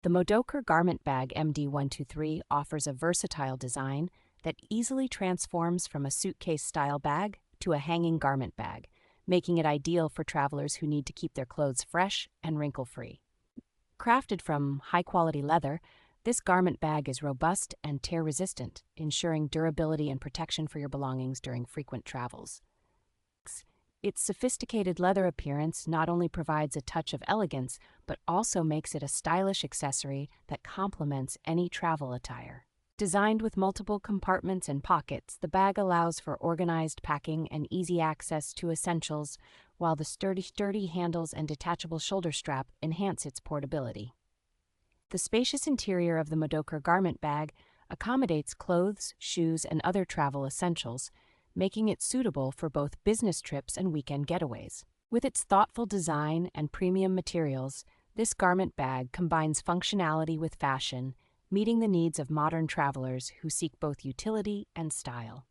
The Modoker Garment Bag MD-123 offers a versatile design that easily transforms from a suitcase-style bag to a hanging garment bag, making it ideal for travelers who need to keep their clothes fresh and wrinkle-free. Crafted from high-quality leather, this garment bag is robust and tear-resistant, ensuring durability and protection for your belongings during frequent travels. Its sophisticated leather appearance not only provides a touch of elegance, but also makes it a stylish accessory that complements any travel attire. Designed with multiple compartments and pockets, the bag allows for organized packing and easy access to essentials, while the sturdy handles and detachable shoulder strap enhance its portability. The spacious interior of the Modoker garment bag accommodates clothes, shoes, and other travel essentials, making it suitable for both business trips and weekend getaways. With its thoughtful design and premium materials, this garment bag combines functionality with fashion, meeting the needs of modern travelers who seek both utility and style.